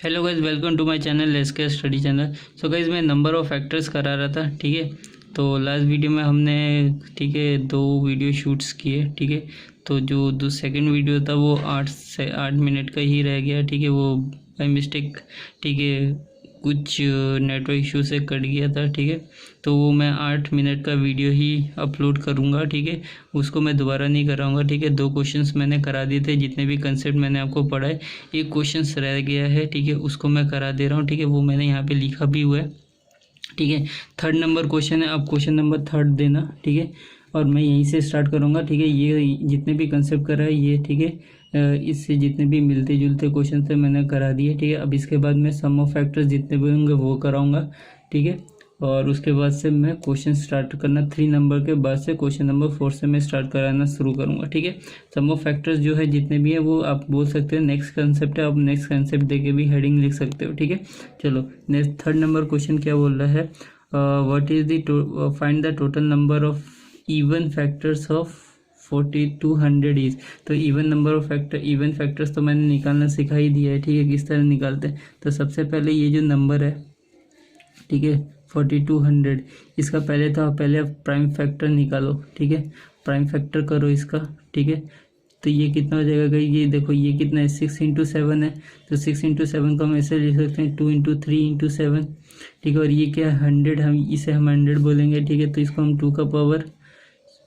Hello guys, welcome to my channel SK study channel. So guys मैं number of factors करा रहा था, ठीक है। तो लास्ट वीडियो में हमने, ठीक है, 2 वीडियो शूट्स किए, ठीक है। तो जो सेकंड वीडियो था वो 8 मिनट का ही रह गया, ठीक है। वो बाई मिस्टेक, ठीक है, कुछ नेटवर्क इशू से कट गया था, ठीक है। तो वो मैं 8 मिनट का वीडियो ही अपलोड करूँगा, ठीक है। उसको मैं दोबारा नहीं कराऊंगा, ठीक है। 2 क्वेश्चंस मैंने करा दिए थे, जितने भी कंसेप्ट मैंने आपको पढ़ाए। एक क्वेश्चंस रह गया है, ठीक है, उसको मैं करा दे रहा हूँ, ठीक है। वो मैंने यहाँ पे लिखा भी हुआ है, ठीक है। 3rd नंबर क्वेश्चन है, अब क्वेश्चन नंबर 3rd देना, ठीक है। और मैं यहीं से स्टार्ट करूँगा, ठीक है। ये जितने भी कंसेप्ट करा है ये, ठीक है, इससे जितने भी मिलते जुलते क्वेश्चन थे मैंने करा दिए, ठीक है। अब इसके बाद मैं सम ऑफ फैक्टर्स जितने भी होंगे वो कराऊंगा, ठीक है। और उसके बाद से मैं क्वेश्चन स्टार्ट करना 3 नंबर के बाद से क्वेश्चन नंबर 4 से मैं स्टार्ट कराना शुरू करूँगा, ठीक है। सम ऑफ फैक्टर्स जो है जितने भी है वो आप बोल सकते हैं नेक्स्ट कंसेप्ट है। आप नेक्स्ट कंसेप्ट दे के भी हेडिंग लिख सकते हो, ठीक है। चलो नेक्स्ट 3rd नंबर क्वेश्चन क्या बोल रहा है, what is the find the total number of even factors of 4200 is. तो even number of even factors तो मैंने निकालना सिखा ही दिया है, ठीक है, किस तरह निकालते हैं। तो सबसे पहले ये जो नंबर है, ठीक है, 4200, इसका पहले आप प्राइम फैक्टर निकालो, ठीक है। प्राइम फैक्टर करो इसका, ठीक है। तो ये कितना हो जाएगा, ये देखो ये कितना है, 6 × 7 है। तो 6 × 7 को हम ऐसे लिख सकते हैं 2 × 3 × 7, ठीक है। और ये क्या है 100, हम 100 बोलेंगे, ठीक है। तो इसको हम 2 का पावर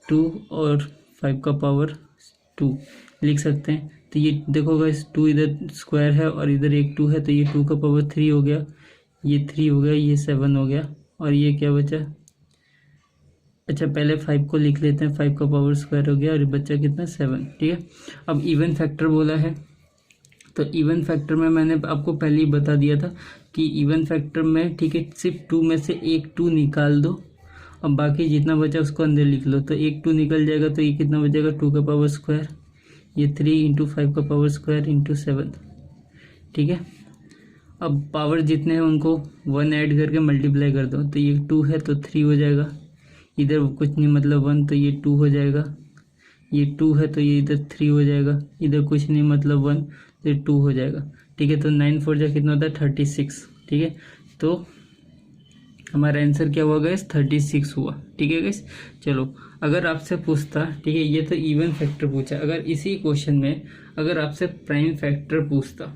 2 और 5 का पावर 2 लिख सकते हैं। तो ये देखो गाइस, 2 इधर स्क्वायर है और इधर एक 2 है, तो ये 2 का पावर 3 हो गया, ये 3 हो गया, ये 7 हो गया, और ये क्या बचा। अच्छा पहले 5 को लिख लेते हैं, 5 का पावर स्क्वायर हो गया और बच्चा कितना 7, ठीक है। अब इवन फैक्टर बोला है, तो इवन फैक्टर में मैंने आपको पहले ही बता दिया था कि इवन फैक्टर में, ठीक है, सिर्फ 2 में से एक 2 निकाल दो और बाकी जितना बचा उसको अंदर लिख लो। तो एक 2 निकल जाएगा, तो ये कितना बचेगा, 2 का पावर स्क्वायर, ये 3 × 5 का पावर स्क्वायर × 7, ठीक है। अब पावर जितने हैं उनको 1 ऐड करके मल्टीप्लाई कर दो। तो ये 2 है तो 3 हो जाएगा, इधर कुछ नहीं मतलब 1, तो ये 2 हो जाएगा। ये 2 है तो ये इधर 3 हो जाएगा, इधर कुछ नहीं मतलब 1, तो ये 2 हो जाएगा, ठीक है। तो 9 4 जा कितना होता है 36, ठीक है। तो हमारा आंसर क्या हुआ गाइस, 36 हुआ, ठीक है गाइस। चलो अगर आपसे पूछता, ठीक है, ये तो इवन फैक्टर पूछा, अगर इसी क्वेश्चन में अगर आपसे प्राइम फैक्टर पूछता,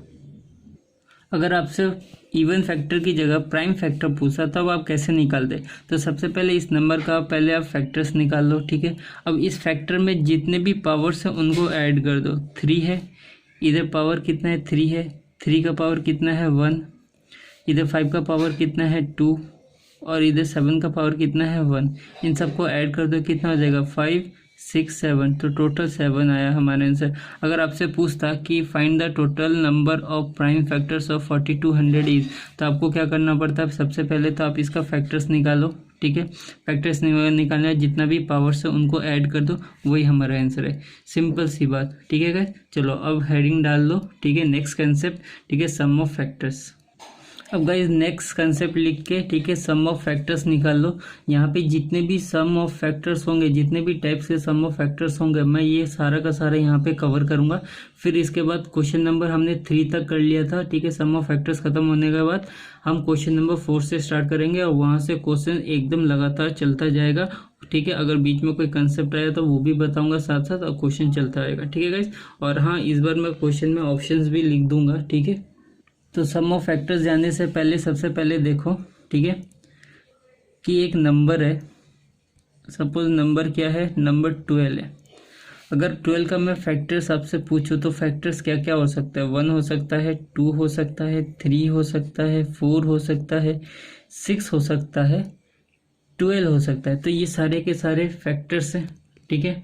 अगर आपसे इवन फैक्टर की जगह प्राइम फैक्टर पूछा तब आप कैसे निकालते। तो सबसे पहले इस नंबर का पहले आप फैक्टर्स निकाल लो, ठीक है। अब इस फैक्टर में जितने भी पावर्स हैं उनको ऐड कर दो। 3 है, इधर पावर कितना है 3 है, 3 का पावर कितना है 1, इधर 5 का पावर कितना है 2 और इधर 7 का पावर कितना है 1। इन सबको ऐड कर दो, कितना हो जाएगा 5 6 7, तो टोटल 7 आया हमारे आंसर। अगर आपसे पूछता कि find the total number of prime factors of 4200 is, तो आपको क्या करना पड़ता है, सबसे पहले तो आप इसका फैक्टर्स निकालो, ठीक है। फैक्टर्स निकालने जितना भी पावर्स है उनको ऐड कर दो, वही हमारा आंसर है। सिंपल सी बात, ठीक है गाइस। चलो अब हेडिंग डाल दो, ठीक है, नेक्स्ट कंसेप्ट, ठीक है, सम ऑफ फैक्टर्स। अब गाइज नेक्स्ट कंसेप्ट लिख के, ठीक है, सम ऑफ फैक्टर्स निकाल लो। यहाँ पे जितने भी सम ऑफ फैक्टर्स होंगे, जितने भी टाइप्स के सम ऑफ फैक्टर्स होंगे, मैं ये सारा का सारा यहाँ पे कवर करूँगा। फिर इसके बाद क्वेश्चन नंबर हमने 3 तक कर लिया था, ठीक है। सम ऑफ फैक्टर्स खत्म होने के बाद हम क्वेश्चन नंबर 4 से स्टार्ट करेंगे और वहाँ से क्वेश्चन एकदम लगातार चलता जाएगा, ठीक है। अगर बीच में कोई कंसेप्ट आया तो वो भी बताऊंगा साथ साथ, और क्वेश्चन चलता रहेगा, ठीक है गाइज। और हाँ, इस बार मैं क्वेश्चन में ऑप्शंस भी लिख दूंगा, ठीक है। तो सम ऑफ फैक्टर्स जाने से पहले सबसे पहले देखो, ठीक है, कि एक नंबर है, सपोज नंबर क्या है, नंबर 12 है। अगर 12 का मैं फैक्टर्स आपसे पूछूं तो फैक्टर्स क्या क्या हो सकता है, 1 हो सकता है, 2 हो सकता है, 3 हो सकता है, 4 हो सकता है, 6 हो सकता है, 12 हो सकता है। तो ये सारे के सारे फैक्टर्स हैं, ठीक है।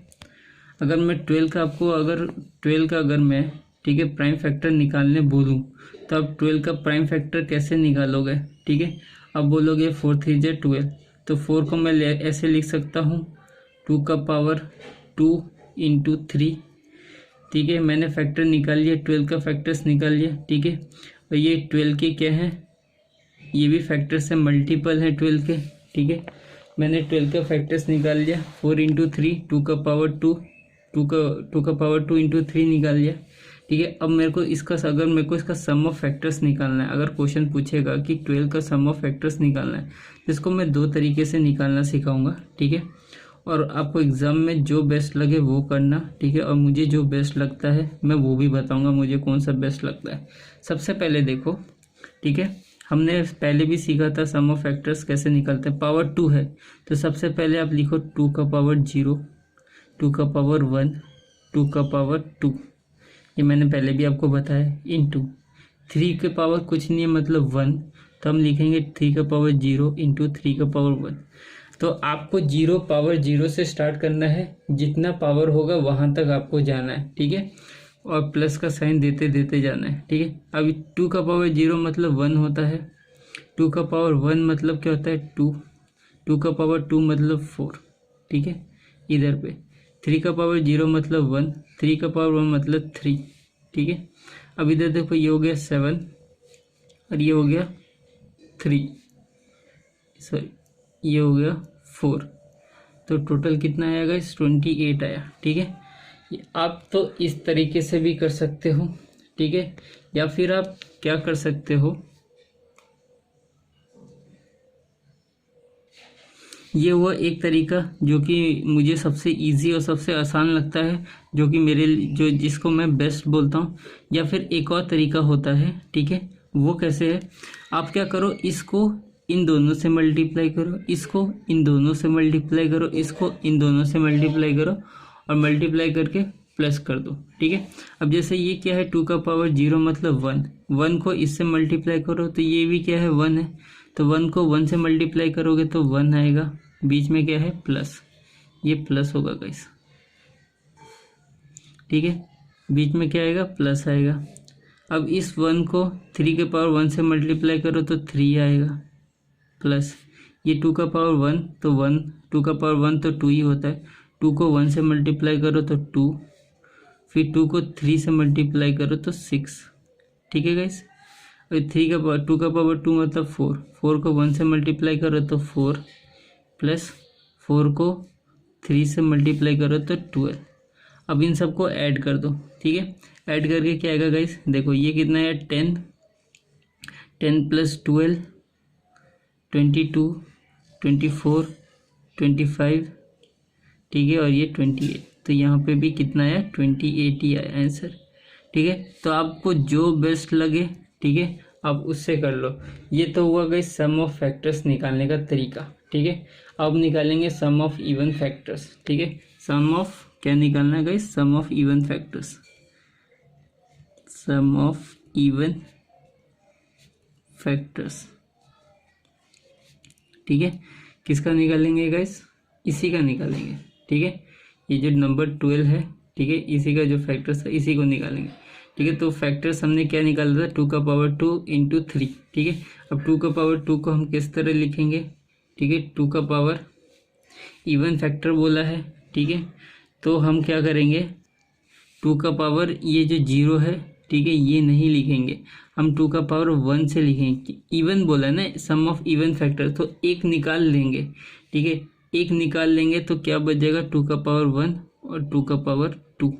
अगर मैं 12 का आपको, अगर 12 का अगर मैं, ठीक है, प्राइम फैक्टर निकालने बोलूं तो आप 12 का प्राइम फैक्टर कैसे निकालोगे, ठीक है। अब बोलोगे 4 3 जा 12, तो 4 को मैं ऐसे लिख सकता हूँ 2 का पावर 2 × 3, ठीक है। मैंने फैक्टर निकाल लिया, 12 का फैक्टर्स निकाल लिया, ठीक है। और ये 12 के क्या है, ये भी फैक्टर्स है, मल्टीपल है 12 के, ठीक है। मैंने 12 का फैक्टर्स निकाल लिया, 4 × 3, 2 का पावर 2, 2 का पावर 2 × 3 निकाल लिया, ठीक है। अब मेरे को इसका सम ऑफ फैक्टर्स निकालना है, अगर क्वेश्चन पूछेगा कि 12 का सम ऑफ फैक्टर्स निकालना है तो इसको मैं 2 तरीके से निकालना सिखाऊंगा, ठीक है। और आपको एग्ज़ाम में जो बेस्ट लगे वो करना, ठीक है। और मुझे जो बेस्ट लगता है मैं वो भी बताऊंगा मुझे कौन सा बेस्ट लगता है। सबसे पहले देखो, ठीक है, हमने पहले भी सीखा था सम ऑफ फैक्टर्स कैसे निकालते हैं। पावर 2 है तो सबसे पहले आप लिखो 2 का पावर 0, 2 का पावर 1, 2 का पावर 2, ये मैंने पहले भी आपको बताया, इंटू 3 के पावर कुछ नहीं है मतलब 1, तो हम लिखेंगे 3 का पावर 0 इंटू 3 का पावर 1। तो आपको पावर 0 से स्टार्ट करना है, जितना पावर होगा वहाँ तक आपको जाना है, ठीक है। और प्लस का साइन देते देते जाना है, ठीक है। अभी 2 का पावर 0 मतलब 1 होता है, 2 का पावर 1 मतलब क्या होता है 2, 2 का पावर 2 मतलब 4, ठीक है। इधर पे 3 का पावर 0 मतलब 1, 3 का पावर 1 मतलब 3, ठीक है। अब इधर देखो ये हो गया 7 और ये हो गया 3, सॉरी ये हो गया 4, तो टोटल कितना आया गाइस 28 आया, ठीक है। आप तो इस तरीके से भी कर सकते हो, ठीक है, या फिर आप क्या कर सकते हो, ये हुआ एक तरीका जो कि मुझे सबसे इजी और सबसे आसान लगता है, जो कि जिसको मैं बेस्ट बोलता हूँ। या फिर एक और तरीका होता है, ठीक है, वो कैसे है, आप क्या करो, इसको इन दोनों से मल्टीप्लाई करो, इसको इन दोनों से मल्टीप्लाई करो, इसको इन दोनों से मल्टीप्लाई करो और मल्टीप्लाई करके प्लस कर दो, ठीक है। अब जैसे ये क्या है 2 का पावर 0 मतलब 1, 1 को इससे मल्टीप्लाई करो तो ये भी क्या है 1 है, तो 1 को 1 से मल्टीप्लाई करोगे तो 1 आएगा, बीच में क्या है प्लस, ये प्लस होगा गाइस, ठीक है, बीच में क्या आएगा प्लस आएगा। अब इस 1 को 3 के पावर 1 से मल्टीप्लाई करो तो 3 आएगा प्लस, ये 2 का पावर 1 तो 1, 2 का पावर 1 तो 2 ही होता है, 2 को 1 से मल्टीप्लाई करो तो 2, फिर 2 को 3 से मल्टीप्लाई करो तो 6, ठीक है गाइस। और 2 का पावर 2 मतलब 4, 4 को 1 से मल्टीप्लाई करो तो 4 प्लस 4 को 3 से मल्टीप्लाई करो तो 12। अब इन सबको ऐड कर दो, ठीक है, ऐड करके क्या आएगा गाइस, देखो ये कितना है 10, 10 प्लस 12 22, 24, 25, ठीक है, और ये 28, तो यहाँ पे भी कितना आया 28 ही आया आंसर, ठीक है। तो आपको जो बेस्ट लगे, ठीक है, आप उससे कर लो। ये तो हुआ गाइस सम ऑफ फैक्टर्स निकालने का तरीका, ठीक है। अब निकालेंगे सम ऑफ इवन फैक्टर्स, ठीक है। सम ऑफ क्या निकालना है guys, sum of even factors, sum of even factors, ठीक है। किसका निकालेंगे गाइस, इसी का निकालेंगे, ठीक है। ये जो नंबर 12 है, ठीक है, इसी का जो फैक्टर्स है इसी को निकालेंगे, ठीक है। तो फैक्टर्स हमने क्या निकाला था 2 का पावर 2 इंटू 3, ठीक है। अब 2 का पावर 2 को हम किस तरह लिखेंगे, ठीक है, 2 का पावर इवन फैक्टर बोला है, ठीक है। तो हम क्या करेंगे 2 का पावर ये जो 0 है, ठीक है, ये नहीं लिखेंगे, हम 2 का पावर 1 से लिखेंगे, इवन बोला है ना सम ऑफ इवन फैक्टर, तो एक निकाल लेंगे, ठीक है, एक निकाल लेंगे तो क्या बचेगा 2 का पावर 1 और 2 का पावर 2,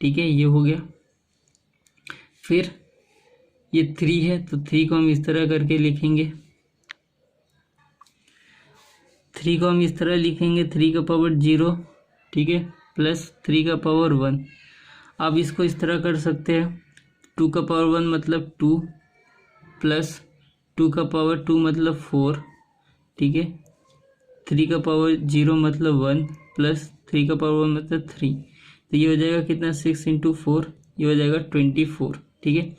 ठीक है, ये हो गया। फिर ये 3 है तो 3 को हम इस तरह करके लिखेंगे, 3 को हम इस तरह लिखेंगे 3 का पावर 0, ठीक है, प्लस 3 का पावर 1। अब इसको इस तरह कर सकते हैं 2 का पावर 1 मतलब 2 प्लस 2 का पावर 2 मतलब 4, ठीक है, 3 का पावर 0 मतलब 1 प्लस 3 का पावर 1 मतलब 3, तो ये हो जाएगा कितना 6 इंटू 4, ये हो जाएगा 24, ठीक है।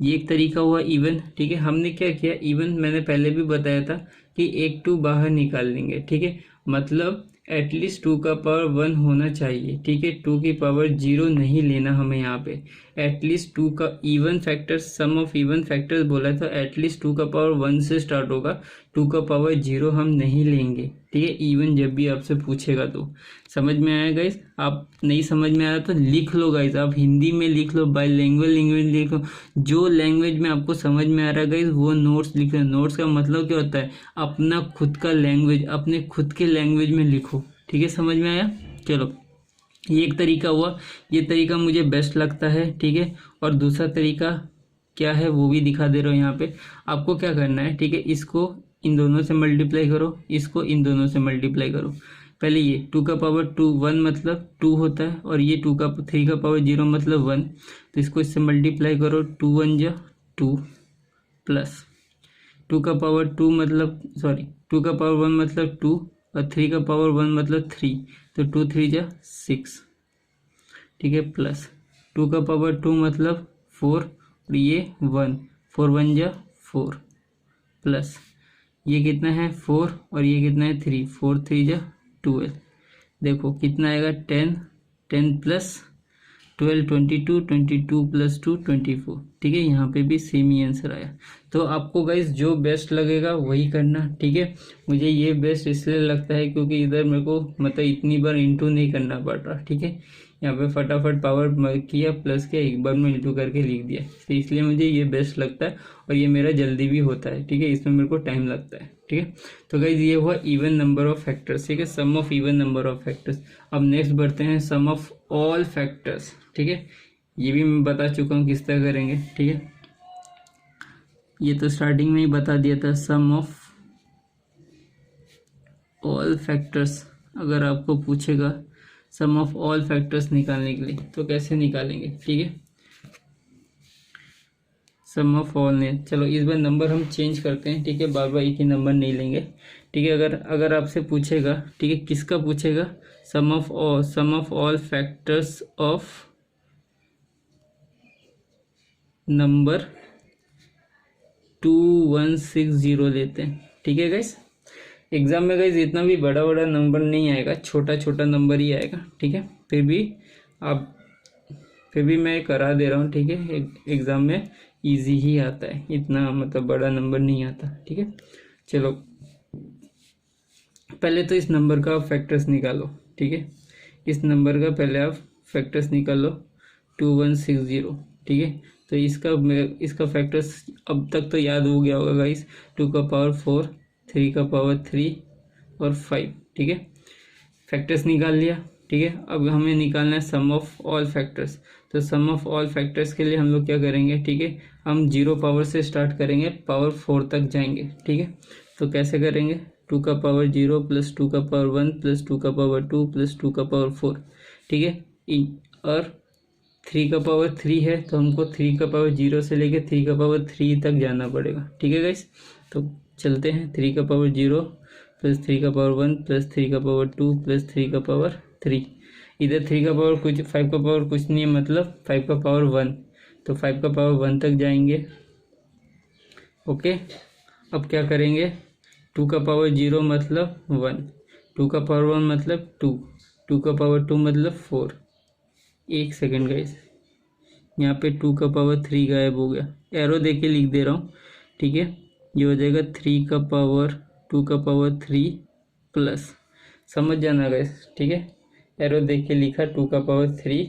ये एक तरीका हुआ इवन, ठीक है। हमने क्या किया इवन, मैंने पहले भी बताया था कि एक 2 बाहर निकाल लेंगे, ठीक है, मतलब एटलीस्ट 2 का पावर 1 होना चाहिए, ठीक है, 2 की पावर 0 नहीं लेना हमें यहाँ पे, एटलीस्ट 2 का even factors, sum of even factors बोला है तो एटलीस्ट 2 का पावर 1 से स्टार्ट होगा, 2 का पावर 0 हम नहीं लेंगे, ठीक है, इवन जब भी आपसे पूछेगा तो। समझ में आया गाइस, आप नहीं समझ में आया तो लिख लो गाइस, आप हिंदी में लिख लो, बाय लैंग्वेज लिख लो, जो लैंग्वेज में आपको समझ में आ रहा है गाइस वो नोट्स लिख लो। नोट्स का मतलब क्या होता है, अपना खुद का लैंग्वेज, अपने खुद के लैंग्वेज में लिखो, ठीक है, समझ में आया। चलो ये एक तरीका हुआ, ये तरीका मुझे बेस्ट लगता है, ठीक है। और दूसरा तरीका क्या है वो भी दिखा दे रहा हूँ यहाँ पे। आपको क्या करना है, ठीक है, इसको इन दोनों से मल्टीप्लाई करो, इसको इन दोनों से मल्टीप्लाई करो। पहले ये 2 का पावर 2 1 मतलब 2 होता है, और ये 3 का पावर 0 मतलब 1। तो इसको इससे मल्टीप्लाई करो, 2 1 जा 2 प्लस 2 का पावर 2 मतलब 2 का पावर 1 मतलब 2, और 3 का पावर 1 मतलब 3, तो 2 3 जा 6, ठीक है, प्लस 2 का पावर 2 मतलब 4, और ये 1, 4 1 जा 4, प्लस ये कितना है 4, और ये कितना है 3, 4 3 जा 12। देखो कितना आएगा 10, 10 प्लस 12 22, 22 प्लस 2 24, ठीक है। यहाँ पे भी सेम ही आंसर आया। तो आपको गाइस जो बेस्ट लगेगा वही करना, ठीक है। मुझे ये बेस्ट इसलिए लगता है क्योंकि इधर मेरे को मतलब इतनी बार इंटू नहीं करना पड़ रहा, ठीक है। यहाँ पे फटाफट पावर किया, प्लस किया, एक बार में इंटू करके लिख दिया, तो इसलिए मुझे ये बेस्ट लगता है, और ये मेरा जल्दी भी होता है, ठीक है। इसमें मेरे को टाइम लगता है, ठीक है। तो गाइज ये हुआ इवन नंबर ऑफ फैक्टर्स, ठीक है, sum of even number of factors. अब नेक्स्ट बढ़ते हैं सम ऑफ ऑल फैक्टर्स, ठीक है। ये भी मैं बता चुका हूँ किस तरह करेंगे, ठीक है। ये तो स्टार्टिंग में ही बता दिया था, सम ऑफ ऑल फैक्टर्स। अगर आपको पूछेगा सम ऑफ ऑल फैक्टर्स निकालने के लिए तो कैसे निकालेंगे, ठीक है। सम ऑफ ऑल ने, चलो इस बार नंबर हम चेंज करते हैं, ठीक है, बार बार एक ही नंबर नहीं लेंगे, ठीक है। अगर आपसे पूछेगा, ठीक है, किसका पूछेगा, sum of all factors of number 2160 लेते हैं, ठीक है गाइस। एग्जाम में गाइस इतना भी बड़ा बड़ा नंबर नहीं आएगा, छोटा छोटा नंबर ही आएगा, ठीक है। फिर भी मैं करा दे रहा हूँ, ठीक है। एग्जाम में इजी ही आता है, इतना मतलब बड़ा नंबर नहीं आता, ठीक है। चलो पहले तो इस नंबर का आप फैक्टर्स निकालो, ठीक है। इस नंबर का पहले आप फैक्टर्स निकालो 2160, ठीक है। तो इसका फैक्टर्स अब तक तो याद हो गया होगा गाइस, 2 का पावर 4, 3 का पावर 3 और 5, ठीक है। फैक्टर्स निकाल लिया, ठीक है। अब हमें निकालना है सम ऑफ ऑल फैक्टर्स। तो सम ऑफ ऑल फैक्टर्स के लिए हम लोग क्या करेंगे, ठीक है, हम 0 पावर से स्टार्ट करेंगे, पावर 4 तक जाएंगे, ठीक है। तो कैसे करेंगे, 2 का पावर 0 प्लस 2 का पावर 1 प्लस 2 का पावर 2 प्लस 2 का पावर 4, ठीक है। और 3 का पावर 3 है तो हमको 3 का पावर 0 से लेके 3 का पावर 3 तक जाना पड़ेगा, ठीक है गाइस। तो चलते हैं, 3 का पावर 0 प्लस 3 का पावर 1 प्लस 3 का पावर 2 प्लस 3 का पावर 3। इधर 3 का पावर कुछ, 5 का पावर कुछ नहीं है, मतलब 5 का पावर 1, तो 5 का पावर 1 तक जाएंगे, ओके। अब क्या करेंगे, 2 का पावर 0 मतलब 1, 2 का पावर 1 मतलब 2, 2 का पावर 2 मतलब 4। एक सेकेंड गाइस, यहाँ पे 2 का पावर 3 गायब हो गया, एरो दे के लिख दे रहा हूँ, ठीक है। ये हो जाएगा 3 का पावर 2 का पावर 3 प्लस, समझ जाना गाइस, ठीक है। एरो देख के लिखा 2 का पावर 3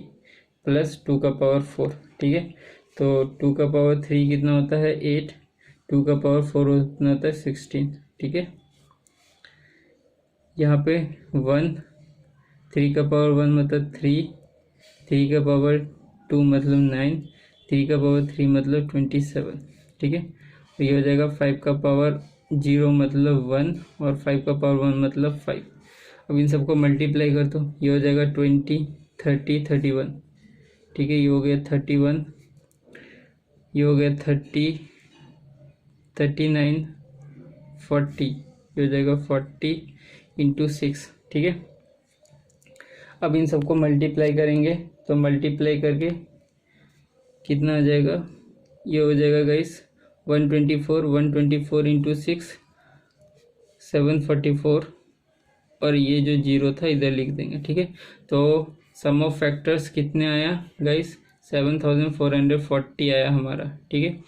प्लस 2 का पावर 4, ठीक है। तो 2 का पावर 3 कितना होता है 8, 2 का पावर 4 कितना होता है 16, ठीक है। यहाँ पे 1, 3 का पावर 1 मतलब 3, 3 का पावर 2 मतलब 9, 3 का पावर 3 मतलब 27, ठीक है। तो ये हो जाएगा 5 का पावर 0 मतलब 1 और 5 का पावर 1 मतलब 5। अब इन सबको मल्टीप्लाई कर दो, ये हो जाएगा 20 30 31, ठीक है। ये हो गया 31, ये हो गया 30 39 40, ये हो जाएगा 40 इंटू 6, ठीक है। अब इन सबको मल्टीप्लाई करेंगे, तो मल्टीप्लाई करके कितना आ जाएगा, ये हो जाएगा गाइस 124 इंटू 6 744, और ये जो 0 था इधर लिख देंगे, ठीक है। तो सम ऑफ फैक्टर्स कितने आया गाइस, 7440 आया हमारा, ठीक है।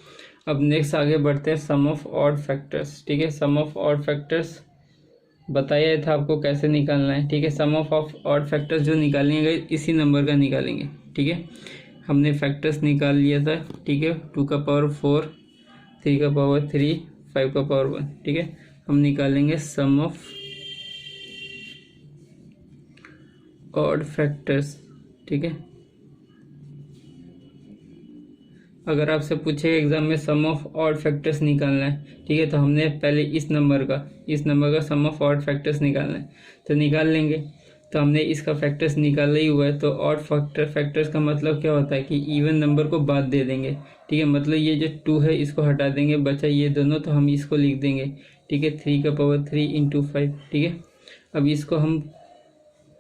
अब नेक्स्ट आगे बढ़ते हैं सम ऑफ ऑड फैक्टर्स, ठीक है। सम ऑफ ऑड फैक्टर्स बताया था आपको कैसे निकालना है, ठीक है। सम ऑफ ऑड फैक्टर्स जो निकालेंगे इसी नंबर का निकालेंगे, ठीक है। हमने फैक्टर्स निकाल लिया था, ठीक है। 2 का पावर 4, 3 का पावर 3, 5 का पावर 1, ठीक है। हम निकालेंगे सम ऑफ ऑड फैक्टर्स, ठीक है। अगर आपसे पूछे एग्जाम में सम ऑफ ऑड फैक्टर्स निकालना है, ठीक है, तो हमने पहले इस नंबर का सम ऑफ ऑड फैक्टर्स निकालना है, तो निकाल लेंगे। तो हमने इसका फैक्टर्स निकाला ही हुआ है, तो ऑड फैक्टर्स का मतलब क्या होता है कि इवन नंबर को बाद दे देंगे, ठीक है। मतलब ये जो 2 है इसको हटा देंगे, बचा ये दोनों, तो हम इसको लिख देंगे, ठीक है, 3 का पावर 3 इंटू 5, ठीक है। अब इसको हम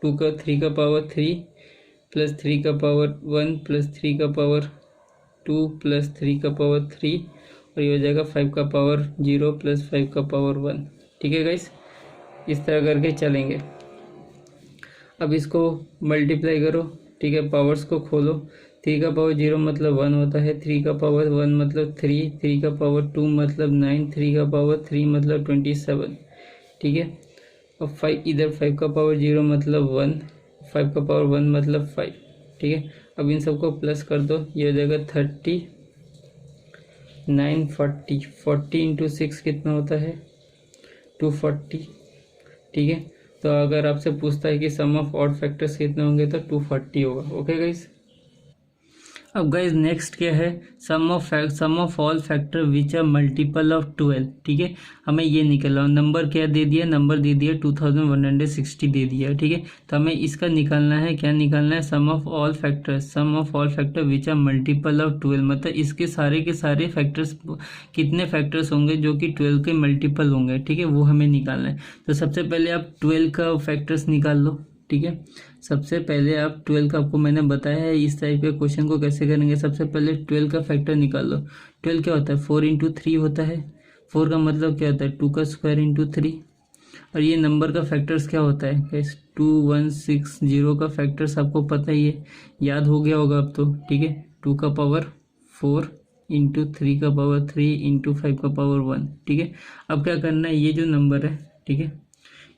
3 का पावर 3 प्लस 3 का पावर 1 प्लस 3 का पावर 2 प्लस 3 का पावर 3 और ये हो जाएगा 5 का पावर 0 प्लस 5 का पावर 1, ठीक है गाइस। इस तरह करके चलेंगे। अब इसको मल्टीप्लाई करो, ठीक है, पावर्स को खोलो। 3 का पावर 0 मतलब 1 होता है, 3 का पावर 1 मतलब 3, 3 का पावर 2 मतलब 9, 3 का पावर 3 मतलब 27, ठीक है। अब 5 इधर 5 का पावर 0 मतलब 1, 5 का पावर 1 मतलब 5, ठीक है। अब इन सबको प्लस कर दो, ये हो जाएगा 30, 9, 40, 40 इंटू 6 कितना होता है 240, ठीक है। तो अगर आपसे पूछता है कि सम ऑफ ऑड फैक्टर्स कितने होंगे तो 240 होगा। Okay guys. अब गाइज नेक्स्ट क्या है, sum of all factor which are multiple of 12, ठीक है। हमें ये निकलना, नंबर क्या दे दिया, नंबर दे दिया 2160 दे दिया, ठीक है। तो हमें इसका निकालना है, क्या निकालना है, sum of all factor which are multiple of 12, मतलब इसके सारे के सारे फैक्टर्स, कितने फैक्टर्स होंगे जो कि 12 के मल्टीपल होंगे, ठीक है, वो हमें निकालना है। तो सबसे पहले आप 12 का फैक्टर्स निकाल लो, ठीक है। सबसे पहले आप 12 का, आपको मैंने बताया है इस टाइप के क्वेश्चन को कैसे करेंगे। सबसे पहले 12 का फैक्टर निकाल लो। 12 क्या होता है, 4 इंटू 3 होता है। 4 का मतलब क्या होता है, 2 का स्क्वायर इंटू 3। और ये नंबर का फैक्टर्स क्या होता है गाइस, 2160 का फैक्टर्स आपको पता ही है, याद हो गया होगा अब तो, ठीक है। 2 का पावर 4 इंटू 3 का पावर 3 इंटू 5 का पावर 1, ठीक है। अब क्या करना है, ये जो नंबर है, ठीक है,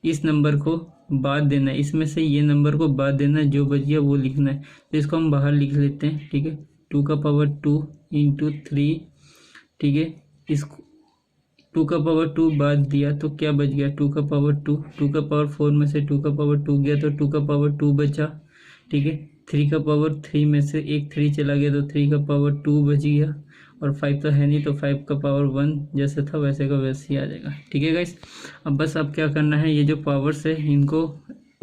इस नंबर को बाद देना है, इसमें से ये नंबर को बाद देना है, जो बच गया वो लिखना है। तो इसको हम बाहर लिख लेते हैं, ठीक है। 2 का पावर 2 इंटू 3, ठीक है। इसको 2 का पावर 2 बाद दिया तो क्या बच गया, 2 का पावर 2, 2 का पावर 4 में से 2 का पावर 2 गया तो 2 का पावर 2 बचा, ठीक है। 3 का पावर 3 में से एक 3 चला गया तो 3 का पावर 2 बच गया, और 5 तो है नहीं तो 5 का पावर 1 जैसे था वैसे का वैसे ही आ जाएगा, ठीक है गाइस। अब बस अब क्या करना है, ये जो पावर्स है इनको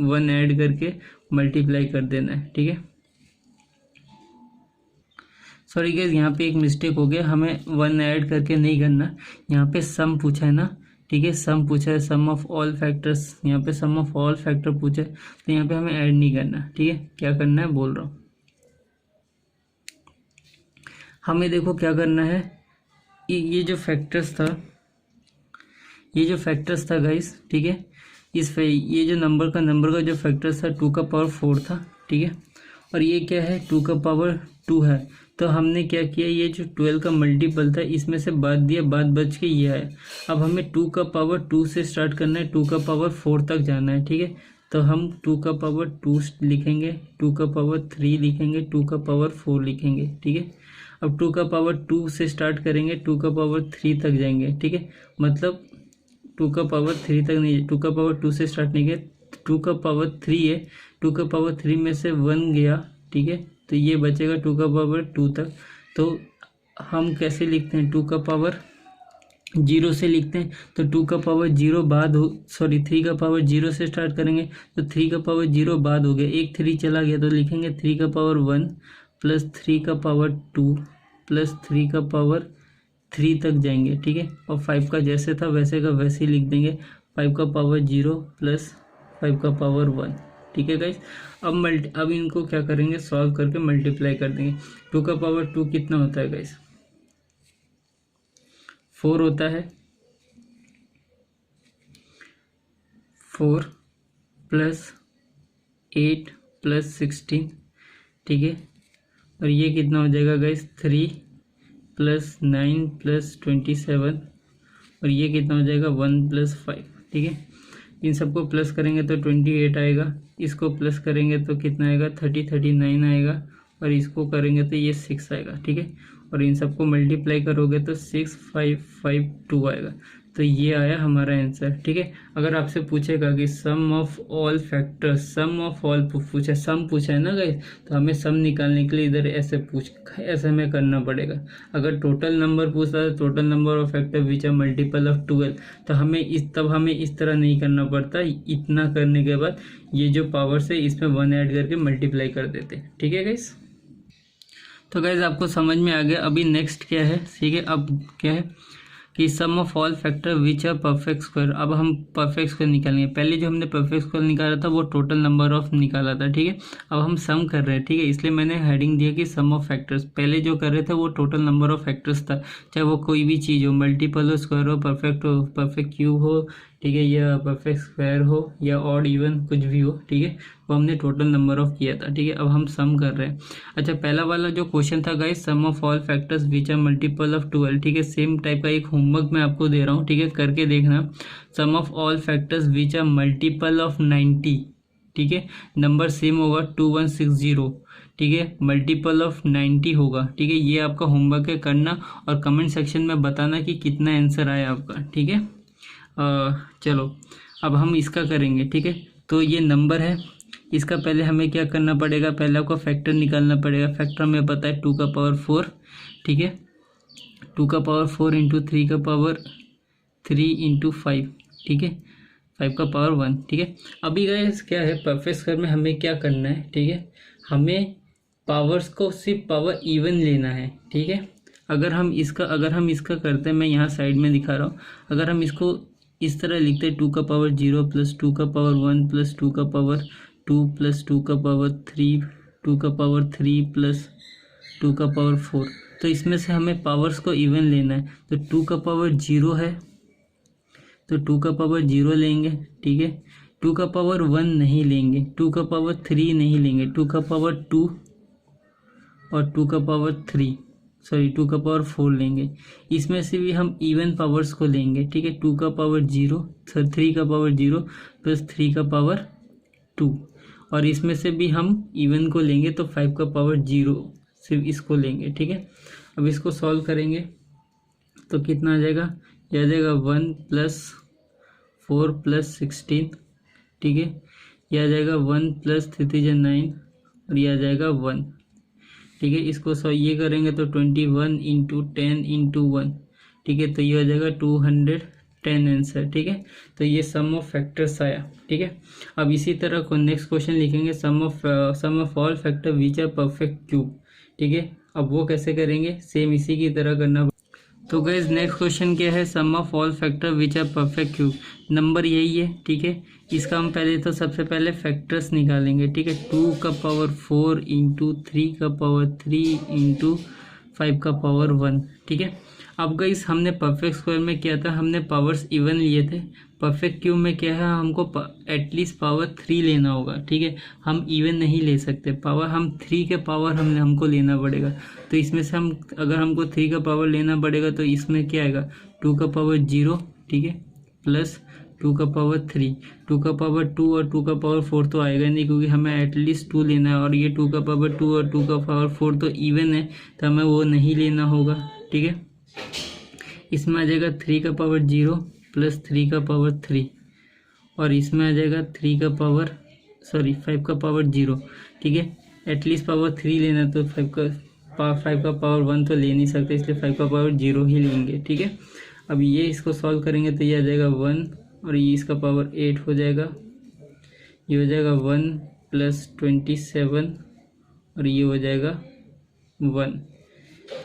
1 ऐड करके मल्टीप्लाई कर देना है, ठीक है। सॉरी गाइस, यहाँ पे एक मिस्टेक हो गया, हमें 1 ऐड करके नहीं करना, यहाँ पे सम पूछा है ना, ठीक है, सम पूछा है, सम ऑफ ऑल फैक्टर्स, यहाँ पे सम ऑफ ऑल फैक्टर पूछा है, तो यहाँ पे हमें ऐड नहीं करना, ठीक है। क्या करना है बोल रहा हूँ, हमें देखो क्या करना है, ये जो फैक्टर्स था गाइस, ठीक है, ये जो नंबर का जो फैक्टर्स था 2 का पावर 4 था, ठीक है। और ये क्या है, 2 का पावर 2 है। तो हमने क्या किया, ये जो 12 का मल्टीपल था इसमें से बाद दिया, बाद बच के ये है। अब हमें 2 का पावर 2 से स्टार्ट करना है, 2 का पावर 4 तक जाना है, ठीक है। तो हम 2 का पावर 2 लिखेंगे, 2 का पावर 3 लिखेंगे, 2 का पावर 4 लिखेंगे, ठीक है। अब 2 का पावर 2 से स्टार्ट करेंगे, 2 का पावर 3 तक जाएंगे, ठीक है। मतलब 2 का पावर 3 तक नहीं, 2 का पावर 2 से स्टार्ट नहीं किया, 2 का पावर 3 है, 2 का पावर 3 में से 1 गया, ठीक है। तो ये बचेगा 2 का पावर 2 तक। तो हम कैसे लिखते हैं, 2 का पावर 0 से लिखते हैं, तो 2 का पावर 0 बाद हो, सॉरी 3 का पावर 0 से स्टार्ट करेंगे तो 3 का पावर 0 बाद हो गया, एक 3 चला गया तो लिखेंगे 3 का पावर 1 प्लस 3 का पावर 2 प्लस 3 का पावर 3 तक जाएंगे, ठीक है। और 5 का जैसे था वैसे का वैसे ही लिख देंगे, 5 का पावर 0 प्लस 5 का पावर 1, ठीक है गाइस। अब इनको क्या करेंगे, सॉल्व करके मल्टीप्लाई कर देंगे। 2 का पावर 2 कितना होता है गाइस, 4 होता है, 4 प्लस 8 प्लस 16, ठीक है। और ये कितना हो जाएगा गाइस, 3 प्लस 9 प्लस 27, और ये कितना हो जाएगा 1 प्लस 5, ठीक है। इन सबको प्लस करेंगे तो 28 आएगा, इसको प्लस करेंगे तो कितना आएगा 39 आएगा, और इसको करेंगे तो ये 6 आएगा, ठीक है। और इन सबको मल्टीप्लाई करोगे तो 6552 आएगा। तो ये आया हमारा आंसर। ठीक है, अगर आपसे पूछेगा कि sum of all factors, sum of all पूछा, सम पूछा है ना गाइस, तो हमें सम निकालने के लिए इधर ऐसे हमें करना पड़ेगा। अगर टोटल नंबर पूछता है, total number of factor which are multiple of 12, तो हमें इस तरह नहीं करना पड़ता। इतना करने के बाद ये जो पावर्स है इसमें 1 ऐड करके मल्टीप्लाई कर देते। ठीक है गाइस, तो गाइस आपको समझ में आ गया। अभी नेक्स्ट क्या है, ठीक है, अब क्या है कि sum of all factor which are perfect square. अब हम परफेक्ट स्क्वायर निकालेंगे। पहले जो हमने परफेक्ट स्क्वायर निकाला था वो टोटल नंबर ऑफ निकाला था। ठीक है, अब हम सम कर रहे हैं। ठीक है, इसलिए मैंने हेडिंग दिया कि सम ऑफ फैक्टर्स। पहले जो कर रहे थे वो टोटल नंबर ऑफ फैक्टर्स था, चाहे वो कोई भी चीज़ हो, मल्टीपल हो, स्क्वायर हो, परफेक्ट क्यूब हो, ठीक है, या परफेक्ट स्क्वायर हो, या ऑड इवन कुछ भी हो। ठीक है, वो हमने टोटल नंबर ऑफ किया था। ठीक है, अब हम सम कर रहे हैं। अच्छा, पहला वाला जो क्वेश्चन था guys, sum of all factors which are multiple of 12। ठीक है, सेम टाइप का एक होमवर्क मैं आपको दे रहा हूँ। ठीक है, करके देखना। Sum of all factors which are multiple of 90। ठीक है, नंबर सेम होगा 2160। ठीक है, मल्टीपल ऑफ 90 होगा। ठीक है, ये आपका होमवर्क है, करना और कमेंट सेक्शन में बताना कि कितना आंसर आया आपका। ठीक है, चलो अब हम इसका करेंगे। ठीक है, तो ये नंबर है, इसका पहले हमें क्या करना पड़ेगा, पहले आपको फैक्टर निकालना पड़ेगा। फैक्टर हमें पता है 2 का पावर 4। ठीक है, 2 का पावर 4 इंटू 3 का पावर 3 इंटू 5। ठीक है, 5 का पावर 1। ठीक है, अभी गाइस क्या है, परफेक्ट स्क्वायर में हमें क्या करना है। ठीक है, हमें पावर्स को सिर्फ पावर इवन लेना है। ठीक है, अगर हम इसका करते हैं, मैं यहाँ साइड में दिखा रहा हूँ, अगर हम इसको इस तरह लिखते हैं 2 का पावर 0 प्लस 2 का पावर 1 प्लस 2 का पावर 2 प्लस 2 का पावर 3, 2 का पावर 3 प्लस 2 का पावर 4, तो इसमें से हमें पावर्स को इवन लेना है। तो 2 का पावर 0 है तो 2 का पावर 0 लेंगे। ठीक है, 2 का पावर 1 नहीं लेंगे, 2 का पावर 3 नहीं लेंगे, 2 का पावर 2 और 2 का पावर 2 का पावर 4 लेंगे। इसमें से भी हम इवन पावर्स को लेंगे। ठीक है, 2 का पावर 0, 3 का पावर 0 प्लस 3 का पावर 2, और इसमें से भी हम इवन को लेंगे तो 5 का पावर 0, सिर्फ इसको लेंगे। ठीक है, अब इसको सॉल्व करेंगे तो कितना आ जाएगा, यह आ जाएगा 1 प्लस 4 प्लस 16। ठीक है, यह आ जाएगा 1 प्लस 3 9 और यह आ जाएगा 1। ठीक है, इसको ये करेंगे तो 21 इंटू 10 इंटू 1। ठीक है, तो ये हो जाएगा 210 आंसर। ठीक है, तो ये सम ऑफ फैक्टर्स आया। ठीक है, अब इसी तरह को नेक्स्ट क्वेश्चन लिखेंगे, sum of all factor which are perfect cube. ठीक है, अब वो कैसे करेंगे, सेम इसी की तरह करना। तो गाइस नेक्स्ट क्वेश्चन क्या है, sum of all factor which are perfect cube. Number यही है। ठीक है, इसका हम पहले तो सबसे पहले फैक्टर्स निकालेंगे। ठीक है, 2 का पावर 4 इंटू 3 का पावर 3 इंटू 5 का पावर 1। ठीक है, अब गाइस हमने परफेक्ट स्क्वायर में क्या था, हमने पावर्स इवन लिए थे। परफेक्ट क्यूब में क्या है, हमको एटलीस्ट पावर 3 लेना होगा। ठीक है, हम इवन नहीं ले सकते, पावर हम 3 के पावर हमको लेना पड़ेगा। तो इसमें से अगर हमको 3 का पावर लेना पड़ेगा तो इसमें क्या आएगा, 2 का पावर 0। ठीक है, प्लस 2 का पावर 3, 2 का पावर 2 और 2 का पावर 4 तो आएगा नहीं, क्योंकि हमें एटलीस्ट 2 लेना है, और ये 2 का पावर 2 और 2 का पावर 4 तो इवन है, तो हमें वो नहीं लेना होगा। ठीक है, इसमें आ जाएगा 3 का पावर 0 प्लस 3 का पावर 3, और इसमें आ जाएगा 5 का पावर 0। ठीक है, एटलीस्ट पावर 3 लेना, तो 5 का पावर 1 तो ले नहीं सकते, इसलिए 5 का पावर 0 ही लेंगे। ठीक है, अब ये इसको सॉल्व करेंगे तो ये आ जाएगा 1, और ये इसका पावर 8 हो जाएगा। ये हो जाएगा 1 प्लस 27, और ये हो जाएगा 1,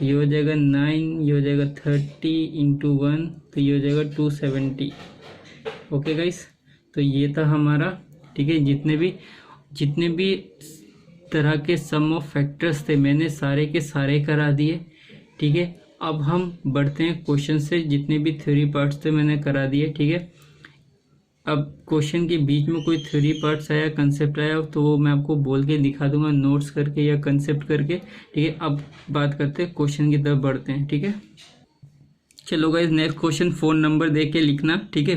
ये हो जाएगा 9, ये हो जाएगा 30 इंटू 1, तो ये हो जाएगा 270। ओके गाइस, तो ये था हमारा। ठीक है, जितने भी तरह के सम ऑफ फैक्टर्स थे मैंने सारे के सारे करा दिए। ठीक है, अब हम बढ़ते हैं क्वेश्चन से, जितने भी थ्योरी पार्ट्स थे मैंने करा दिए। ठीक है, अब क्वेश्चन के बीच में कोई थ्योरी पार्ट्स आया, कंसेप्ट आया, तो वो मैं आपको बोल के दिखा दूंगा, नोट्स करके या कंसेप्ट करके। ठीक है, अब बात करते हैं क्वेश्चन की तरफ बढ़ते हैं। ठीक है, चलो guys next question, phone number दे के लिखना। ठीक है,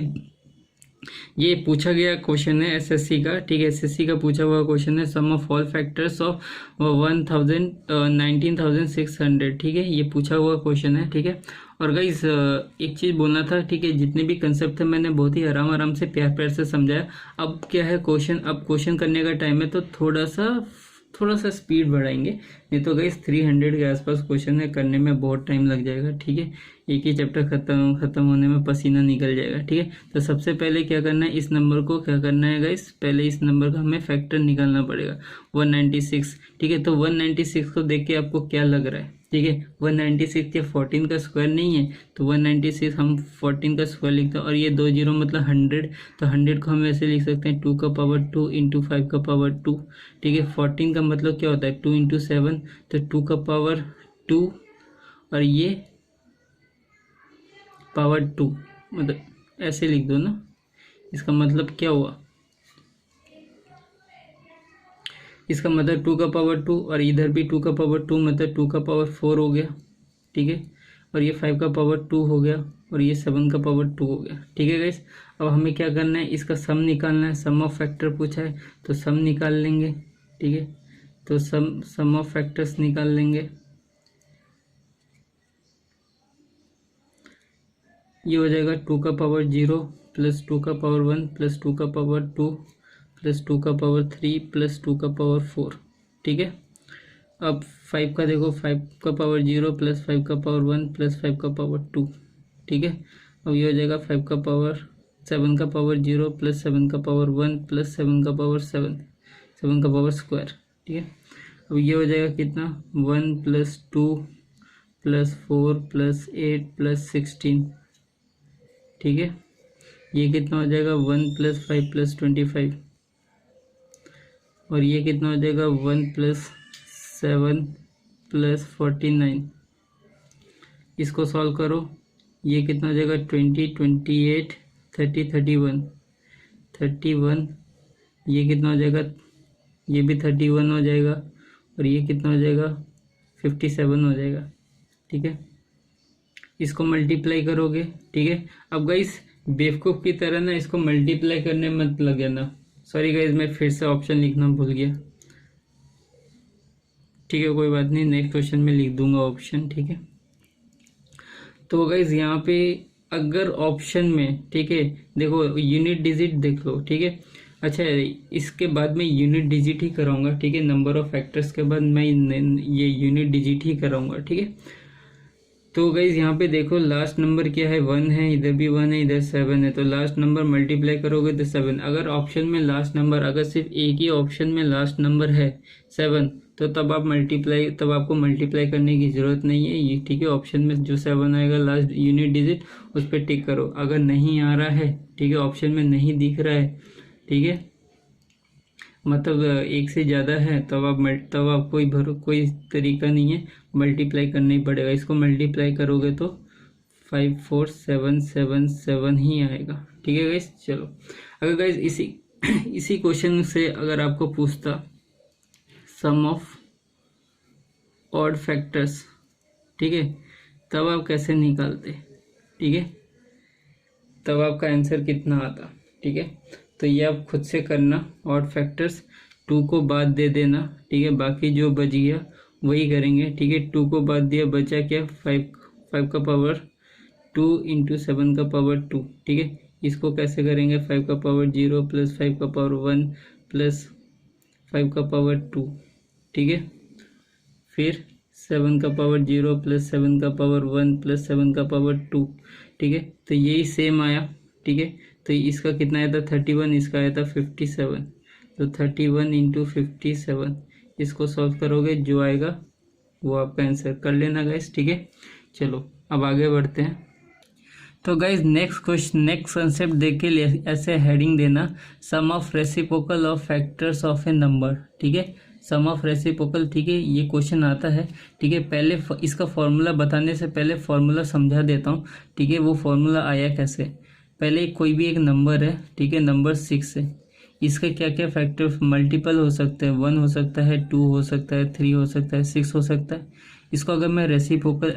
ये पूछा गया क्वेश्चन है एसएससी का, ठीक है, एसएससी का पूछा हुआ क्वेश्चन है। Sum of all factors of 19,600, ठीक है, ये पूछा हुआ क्वेश्चन है, ठीक है। और गाइस एक चीज़ बोलना था, ठीक है, जितने भी कंसेप्ट थे मैंने बहुत ही आराम से प्यार प्यार से समझाया। अब क्या है क्वेश्चन, अब क्वेश्चन करने का टाइम है तो थोड़ा सा स्पीड बढ़ाएंगे, नहीं तो गाइस 300 के आसपास क्वेश्चन है, करने में बहुत टाइम लग जाएगा, ठीक है। एक ही चैप्टर खत्म होने में पसीना निकल जाएगा, ठीक है। तो सबसे पहले क्या करना है, इस नंबर को क्या करना है गाइस, पहले इस नंबर का हमें फैक्टर निकालना पड़ेगा 196, ठीक है। तो 196 को देख के आपको क्या लग रहा है, ठीक है, 196 क्या 14 का स्क्वायर नहीं है, तो 196 हम 14 का स्क्वायर लिखते हैं, और ये 2 जीरो मतलब 100, तो 100 को हम ऐसे लिख सकते हैं 2 का पावर 2 इंटू 5 का पावर 2, ठीक है। 14 का मतलब क्या होता है 2 इंटू 7, तो 2 का पावर 2 और ये पावर 2, मतलब ऐसे लिख दो ना। इसका मतलब क्या हुआ, इसका मतलब 2 का पावर 2 और इधर भी 2 का पावर 2 मतलब 2 का पावर 4 हो गया, ठीक है। और ये 5 का पावर 2 हो गया और ये 7 का पावर 2 हो गया, ठीक है गाइस। अब हमें क्या करना है, इसका सम निकालना है, सम ऑफ फैक्टर पूछा है तो सम निकाल लेंगे, ठीक है। तो सम ऑफ फैक्टर्स निकाल लेंगे, ये हो जाएगा 2 का पावर 0 प्लस 2 का पावर 1 प्लस 2 का पावर 2 प्लस 2 का पावर 3 प्लस 2 का पावर 4, ठीक है। अब 5 का देखो, 5 का पावर 0 प्लस 5 का पावर 1 प्लस 5 का पावर 2, ठीक है। अब ये हो जाएगा 5 का पावर 7 का पावर 0 प्लस 7 का पावर 1 प्लस 7 का पावर 7 का पावर स्क्वायर, ठीक है। अब ये हो जाएगा कितना 1 प्लस 2 प्लस 4 प्लस 8 प्लस 16, ठीक है। ये कितना हो जाएगा 1 प्लस 5 प्लस 25, और ये कितना हो जाएगा 1 प्लस 7 प्लस 49। इसको सॉल्व करो, ये कितना हो जाएगा 20 28 30 31, ये कितना हो जाएगा, ये भी 31 हो जाएगा, और ये कितना हो जाएगा 57 हो जाएगा, ठीक है। इसको मल्टीप्लाई करोगे, ठीक है। अब गाइस बेवकूफ़ की तरह ना इसको मल्टीप्लाई करने मत लग जाना, सॉरी गाइस मैं फिर से ऑप्शन लिखना भूल गया, ठीक है, कोई बात नहीं, नेक्स्ट क्वेश्चन में लिख दूंगा ऑप्शन, ठीक है। तो गाइस यहाँ पे अगर ऑप्शन में, ठीक है, देखो यूनिट डिजिट देख लो, ठीक है। अच्छा इसके बाद मैं यूनिट डिजिट ही कराऊंगा, ठीक है, नंबर ऑफ फैक्टर्स के बाद मैं ये यूनिट डिजिट ही कराऊंगा, ठीक है। तो गाइज यहाँ पे देखो लास्ट नंबर क्या है 1 है, इधर भी 1 है, इधर 7 है, तो लास्ट नंबर मल्टीप्लाई करोगे तो 7। अगर ऑप्शन में लास्ट नंबर, अगर सिर्फ एक ही ऑप्शन में लास्ट नंबर है 7, तो तब आपको मल्टीप्लाई करने की ज़रूरत नहीं है, ये ठीक है। ऑप्शन में जो 7 आएगा लास्ट यूनिट डिजिट उस पर टिक करो। अगर नहीं आ रहा है, ठीक है, ऑप्शन में नहीं दिख रहा है, ठीक है, मतलब एक से ज़्यादा है, तब आप कोई तरीका नहीं है, मल्टीप्लाई करना ही पड़ेगा। इसको मल्टीप्लाई करोगे तो 54777 ही आएगा, ठीक है गाइस। चलो अगर गाइस इसी क्वेश्चन से अगर आपको पूछता सम ऑफ ऑड फैक्टर्स, ठीक है, तब आप कैसे निकालते, ठीक है, तब आपका आंसर कितना आता, ठीक है। तो ये आप खुद से करना, ऑड फैक्टर्स 2 को बाद दे देना, ठीक है, बाकी जो बच गया वही करेंगे, ठीक है। 2 को बाद दिया, बचा क्या 5 का पावर 2 इंटू 7 का पावर 2, ठीक है। इसको कैसे करेंगे 5 का पावर 0 प्लस 5 का पावर 1 प्लस 5 का पावर 2, ठीक है। फिर 7 का पावर 0 प्लस 7 का पावर 1 प्लस 7 का पावर 2, ठीक है। तो यही सेम आया, ठीक है। तो इसका कितना आया था 31, इसका आया था 57, तो 31 इंटू 57, इसको सॉल्व करोगे जो आएगा वो आपका आंसर कर लेना गाइस, ठीक है। चलो अब आगे बढ़ते हैं। तो गाइस नेक्स्ट कंसेप्ट देख के ऐसे हेडिंग देना, sum of reciprocal of factors of a number, ठीक है, सम ऑफ रेसिप्रोकल, ठीक है, ये क्वेश्चन आता है, ठीक है। पहले इसका फॉर्मूला बताने से पहले फॉर्मूला समझा देता हूँ, ठीक है। वो फॉर्मूला आया कैसे, पहले कोई भी एक नंबर है, ठीक है, नंबर 6 है, इसके क्या क्या फैक्टर मल्टीपल हो सकते हैं, 1 हो सकता है, 2 हो सकता है, 3 हो सकता है, 6 हो सकता है। इसको अगर मैं रेसिप्रोकल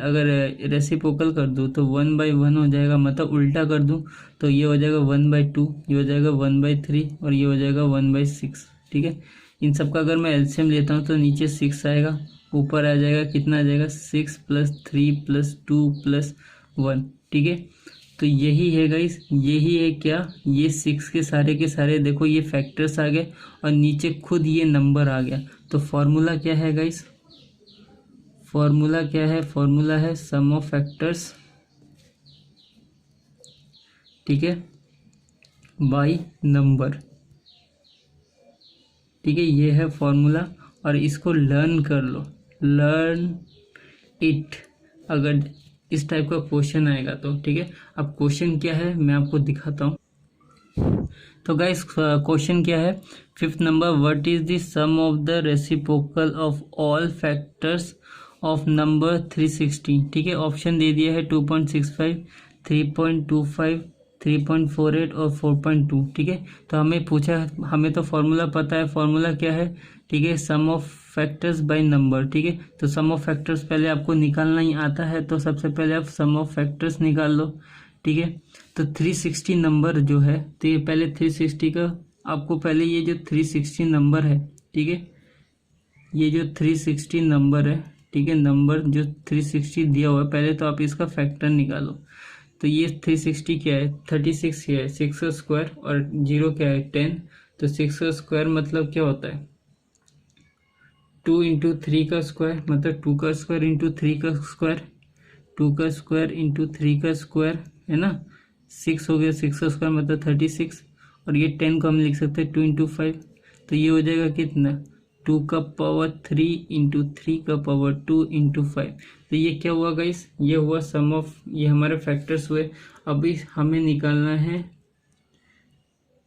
कर दूँ तो 1/1 हो जाएगा, मतलब उल्टा कर दूँ तो ये हो जाएगा 1/2, ये हो जाएगा 1/3 और ये हो जाएगा 1/6। ठीक है, इन सब का अगर मैं एलसीएम लेता हूँ तो नीचे 6 आएगा, ऊपर आ जाएगा कितना आ जाएगा 6 + 3 + 2 + 1। ठीक है, तो यही है गाइस, यही है क्या, ये 6 के सारे देखो ये फैक्टर्स आ गए और नीचे खुद ये नंबर आ गया। तो फॉर्मूला क्या है गाइस, फॉर्मूला क्या है, फॉर्मूला है सम ऑफ फैक्टर्स, ठीक है, बाय नंबर। ठीक है, ये है फॉर्मूला और इसको लर्न कर लो, लर्न इट, अगर इस टाइप का क्वेश्चन आएगा तो। ठीक है, अब क्वेश्चन क्या है मैं आपको दिखाता हूँ। तो गाइस क्वेश्चन क्या है, 5th number, what is the sum of the reciprocal of all factors of number 360। ठीक है, ऑप्शन दे दिया है 2.65, 3.25, 3.48 और 4.2। ठीक है, तो हमें पूछा, हमें तो फॉर्मूला पता है, फॉर्मूला क्या है, ठीक है, sum of factors by number. ठीक है, तो सम ऑफ फैक्टर्स पहले आपको निकालना ही आता है, तो सबसे पहले आप सम ऑफ फैक्टर्स निकाल लो। ठीक है, तो 360 नंबर जो है, तो ये पहले 360 का आपको पहले ये जो 360 नंबर है, ठीक है, ये जो 360 नंबर है, ठीक है, नंबर जो 360 दिया हुआ है, पहले तो आप इसका फैक्टर निकालो। तो ये 360 क्या है, 36 क्या है, 6 का स्क्वायर और 0 क्या है 10, तो 6 का स्क्वायर मतलब क्या होता है 2 × 3 का स्क्वायर, मतलब 2 का स्क्वायर × 3 का स्क्वायर, 2 का स्क्वायर × 3 का स्क्वायर है ना, 6 हो गया, 6 का स्क्वायर मतलब 36 और ये 10 को हम लिख सकते हैं 2 × 5, तो ये हो जाएगा कितना 2 का पावर 3 × 3 का पावर 2 × 5। तो ये क्या हुआ गाइस, ये हुआ सम ऑफ, ये हमारे फैक्टर्स हुए। अभी हमें निकालना है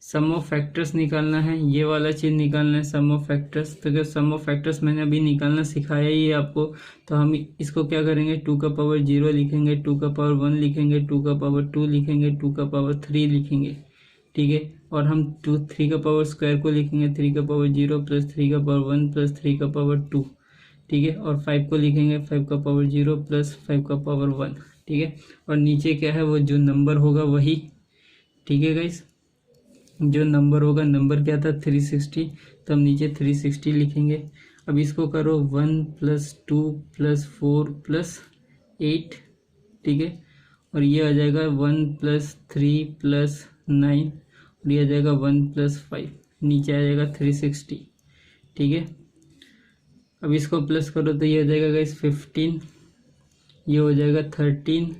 सम ऑफ फैक्टर्स, निकालना है ये वाला चीज़, निकालना है सम ऑफ फैक्टर्स। तो अगर सम ऑफ फैक्टर्स मैंने अभी निकालना सिखाया ही है आपको, तो हम इसको क्या करेंगे 2 का पावर 0 लिखेंगे, 2 का पावर 1 लिखेंगे, 2 का पावर 2 लिखेंगे, 2 का पावर 3 लिखेंगे। ठीक है, और हम 3 का पावर स्क्वायर को लिखेंगे 3 का पावर 0 + 3 का पावर 1 + 3 का पावर 2। ठीक है, और 5 को लिखेंगे 5 का पावर 0 + 5 का पावर 1। ठीक है, और नीचे क्या है वो जो नंबर होगा वही। ठीक है गाइस, जो नंबर होगा, नंबर क्या था 360, तो हम नीचे 360 लिखेंगे। अब इसको करो 1 + 2 + 4 + 8। ठीक है, और ये आ जाएगा 1 + 3 + 9 और ये आ जाएगा 1 + 5, नीचे आ जाएगा 360। ठीक है, अब इसको प्लस करो तो ये हो जाएगा गाइस 15, ये हो जाएगा 13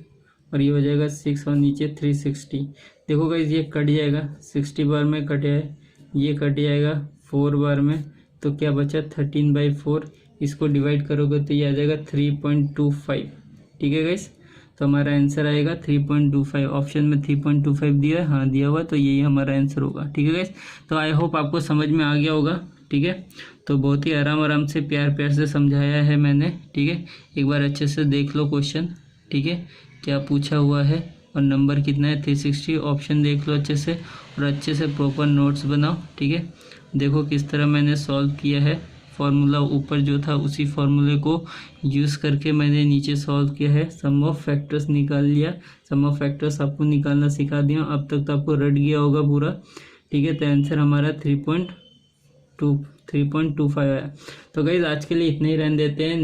और ये हो जाएगा 6 और नीचे 360। देखो गाइस ये कट जाएगा, 60 बार में कट है, ये कट जाएगा 4 बार में, तो क्या बचा 13/4। इसको डिवाइड करोगे तो ये आ जाएगा 3.25। ठीक है गाइस, तो हमारा आंसर आएगा 3.25। ऑप्शन में 3.25 दिया है, हाँ दिया हुआ, तो यही हमारा आंसर होगा। ठीक है गाइस, तो आई होप आपको समझ में आ गया होगा। ठीक है, तो बहुत ही आराम से प्यार से समझाया है मैंने। ठीक है, एक बार अच्छे से देख लो क्वेश्चन, ठीक है, क्या पूछा हुआ है और नंबर कितना है 360। ऑप्शन देख लो अच्छे से और अच्छे से प्रॉपर नोट्स बनाओ। ठीक है, देखो किस तरह मैंने सॉल्व किया है, फार्मूला ऊपर जो था उसी फार्मूले को यूज़ करके मैंने नीचे सॉल्व किया है, सम ऑफ फैक्टर्स निकाल लिया। सम ऑफ फैक्टर्स आपको निकालना सिखा दिया, अब तक तो आपको रट गया होगा पूरा। ठीक है, तो आंसर हमारा 3.25 आया। तो गाइज आज के लिए इतना ही रहने देते हैं।